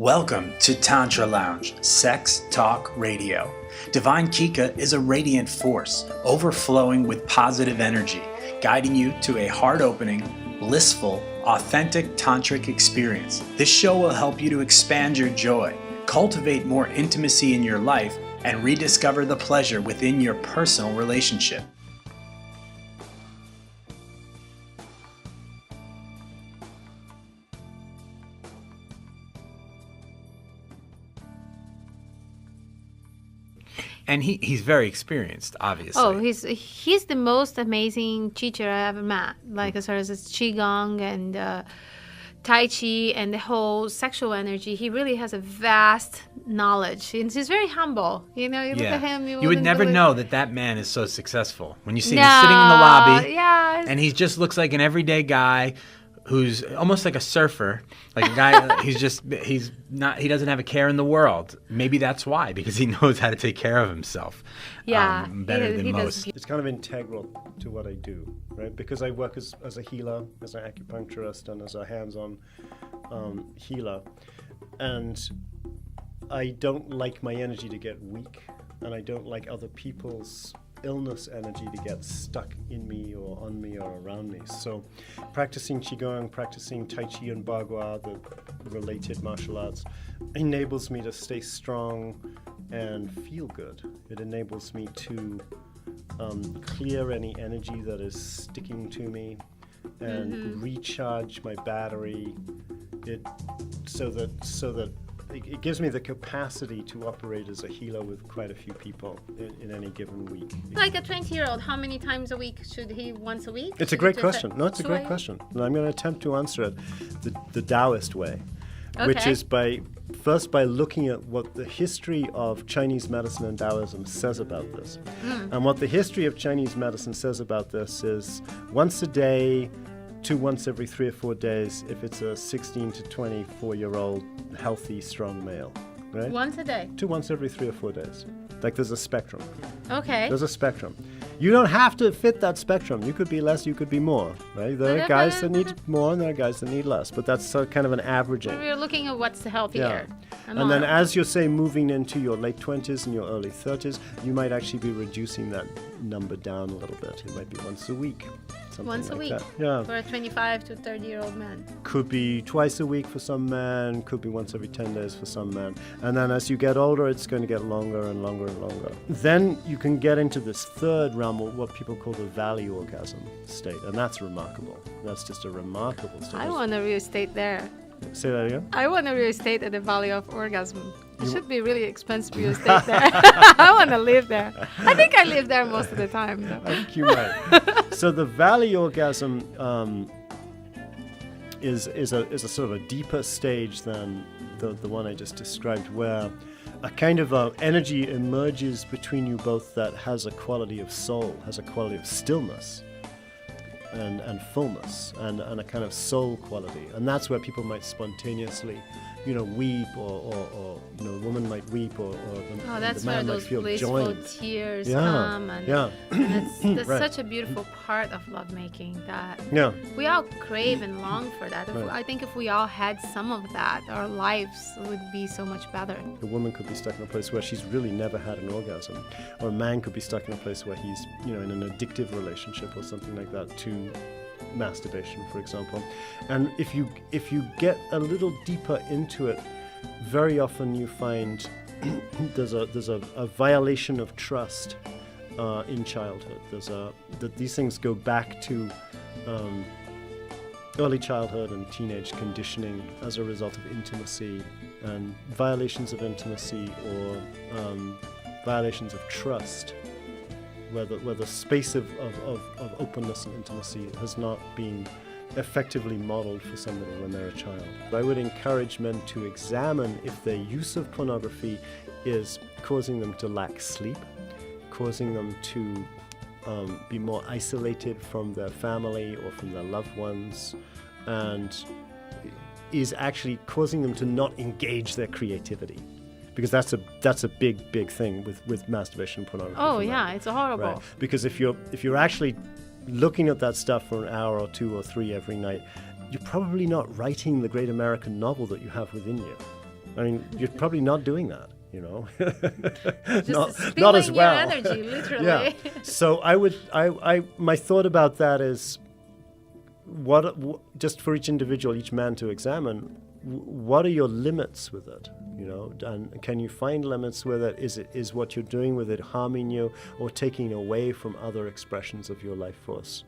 Welcome to Tantra Lounge, Sex Talk Radio. Divine Kika is a radiant force, overflowing with positive energy, guiding you to a heart-opening, blissful, authentic tantric experience. This show will help you to expand your joy, cultivate more intimacy in your life, and rediscover the pleasure within your personal relationship. And he's very experienced, obviously. Oh, he's the most amazing teacher I ever met. Like as far as Qigong and Tai Chi and the whole sexual energy, he really has a vast knowledge. And he's very humble. You know, you look at him, you would never know that man is so successfis when you see him sitting in the lobby. And he just looks like an everyday guy who's almost like a surfer, like a guy. he doesn't have a care in the world. Maybe that's why, because he knows how to take care of himself. Better than most. It's kind of integral to what I do, right? Because I work as a healer, as an acupuncturist, and as a hands-on healer, and I don't like my energy to get weak, and I don't like other people's illness energy to get stuck in me or on me or around me. So practicing Qigong, practicing Tai Chi and Bagua, the related martial arts, enables me to stay strong and feel good. It enables me to clear any energy that is sticking to me and recharge my battery. So that it gives me the capacity to operate as a healer with quite a few people in any given week. Like a 20-year-old, how many times a week should he? Once a week? It's a great question. No, it's a great question. And I'm going to attempt to answer it the Taoist way, which is by looking at what the history of Chinese medicine and Taoism says about this. And what the history of Chinese medicine says about this is once a day to once every 3 or 4 days if it's a 16 to 24-year-old healthy, strong male, right? Once a day? To once every 3 or 4 days. Like there's a spectrum. Okay. There's a spectrum. You don't have to fit that spectrum. You could be less, you could be more, right? There are guys that need more and there are guys that need less, but that's kind of an averaging. We're looking at what's healthier. And then as you're, say, moving into your late 20s and your early 30s, you might actually be reducing that number down a little bit. It might be once a week. Once a week? That. Yeah. For a 25 to 30-year-old man. Could be twice a week for some men, could be once every 10 days for some men. And then as you get older, it's going to get longer and longer and longer. Then you can get into this third realm, what people call the valley orgasm state. And that's remarkable. That's just a remarkable state. I want a real estate there. Say that again? I want a real estate at the Valley of Orgasm. It should be really expensive real estate there. I want to live there. I think I live there most of the time. Though. I think you might. So the valley orgasm is a sort of a deeper stage than the one I just described, where a kind of energy emerges between you both that has a quality of soul, has a quality of stillness and fullness and a kind of soul quality. And that's where people might spontaneously, weep or a woman might weep or that's the man where might those feel blissful joined. tears come. And that's Right. such a beautiful part of lovemaking that we all crave and long for that. I think if we all had some of that, our lives would be so much better. A woman could be stuck in a place where she's really never had an orgasm, or a man could be stuck in a place where he's, in an addictive relationship or something like that to masturbation, for example. And if you get a little deeper into it, very often you find there's a violation of trust in childhood. That these things go back to early childhood and teenage conditioning as a result of intimacy, and violations of intimacy or violations of trust, where the space of openness and intimacy has not been effectively modeled for somebody when they're a child. I would encourage men to examine if their use of pornography is causing them to lack sleep, causing them to be more isolated from their family or from their loved ones, and is actually causing them to not engage their creativity. Because that's a big thing with masturbation and pornography. Oh yeah, it's horrible. Right? Because if you're actually looking at that stuff for an hour or 2 or 3 every night, you're probably not writing the great American novel that you have within you. Mm-hmm. I mean, you're probably not doing that, you know. Just not as well. your energy, literally. Yeah. So my thought about that is, just for each individual, each man to examine, what are your limits with it, you know, and can you find limits with it? Is what you're doing with it harming you or taking away from other expressions of your life force?